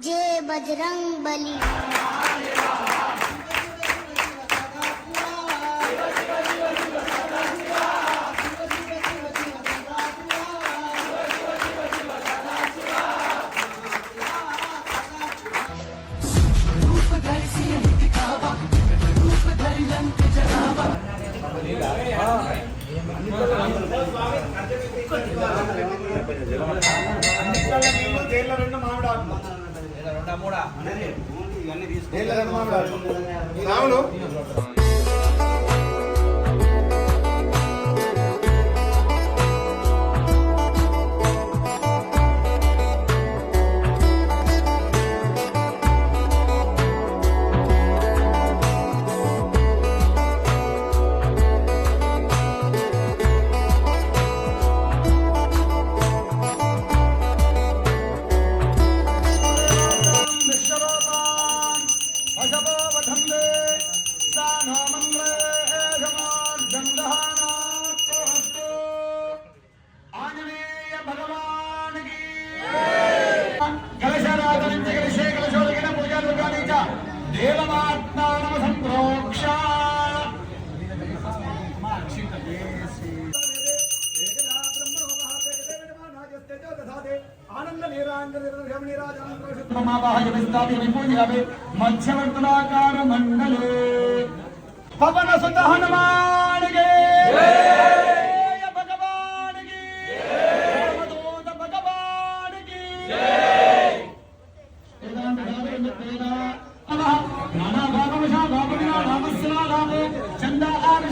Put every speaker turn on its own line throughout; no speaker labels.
जय बजरंग बली।
రాములు मध्यवर्तुलाकार मंडले पवन सुत हनुमान के भगवान की भगवान की नाना भागवशा भागविना नामस्या नामो चंदा आर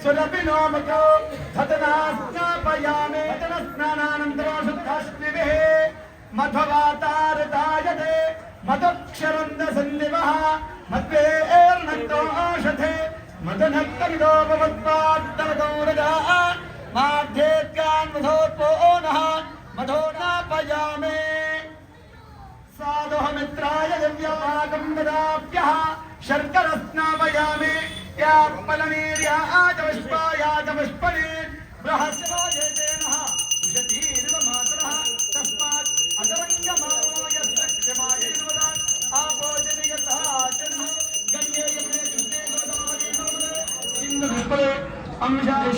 सुरभिनोमको धतनास्नापयामे धतनस्नानानन्तरो शुद्धाश्निभिः मध्ववातारतायते मधुक्षरन्दसन्निवः मध्वेर्नक्तो औषधे मदनक्तमिदो भवत्पात्तवगौरजाः माध्येत्यान्मधोत्पोनः मधोनापयामे साधुहमित्राय दिव्यागं ददाप्यः शर्करस्नापयामे या पलनीर्याजपुष्पायाजपुष्पणे बृहस्पतिर्नः उषतीर्व मातरः तस्मात् अजरङ्गमाय सक्षमायैर्वदा आपोजनियतः चनः गङ्गे यमुने कृष्णे गोदावरी नर्मदे सिन्धु पुष्पे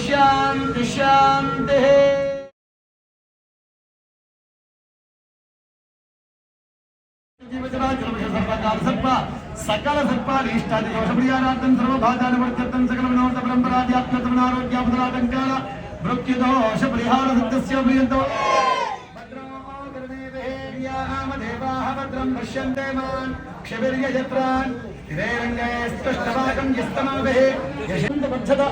शान्ति शान्तिः। सकल सर्पारिष्टादि दोषप्रियानार्थं सर्वबाधानिवर्त्यर्थं सकल मनोरथ परम्पराध्यात्मतमनारोग्यापदराटङ्काल मृत्युदोषपरिहारसिद्धस्य प्रियन्तो भद्रामदेवाः भद्रं पश्यन्ते मान् क्षभिर्यजत्रान् हिरैरङ्गे स्पष्टभागं यस्तमाभिः यशन्तवच्छदा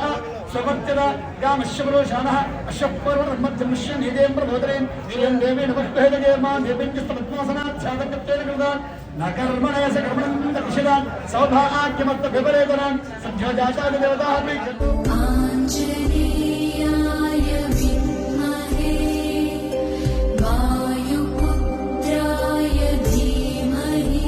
स्ववर्त्यदा यामश्यपुरोषाणः अश्वपूर्वमध्यमुष्यन् हिदें प्रबोधरेन् श्रियं देवेन पुष्पहेदगेर्मान् देवीञ्जस्तपद्मासनाच्छादकत्वेन कृतान् न कर्मणयस कर्मणं दर्शितान् सौभाग्यमर्थविपरेतनान् सद्यो जातादिदेवताः प्रीत्यन्तु
आञ्जनेयाय विद्महे वायुपुत्राय धीमहि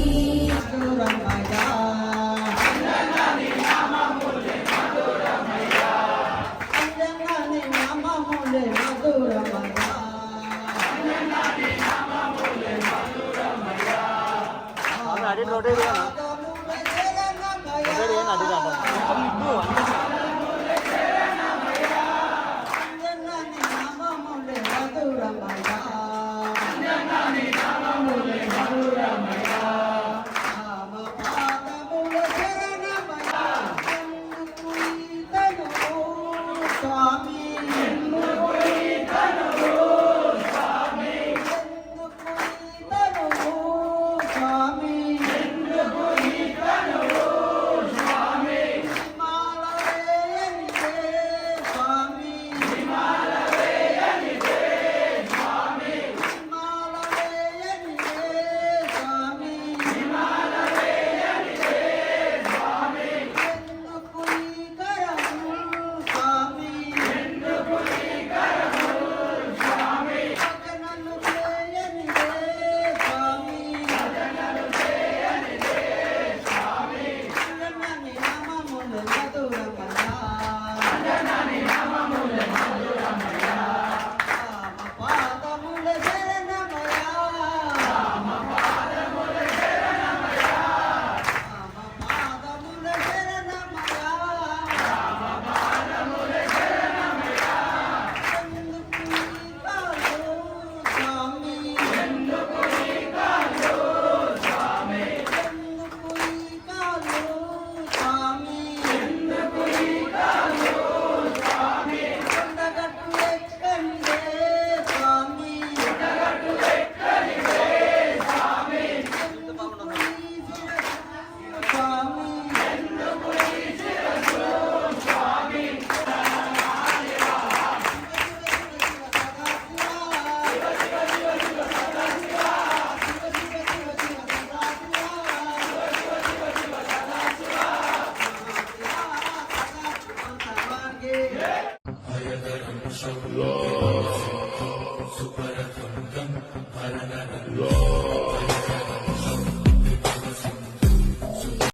सुपर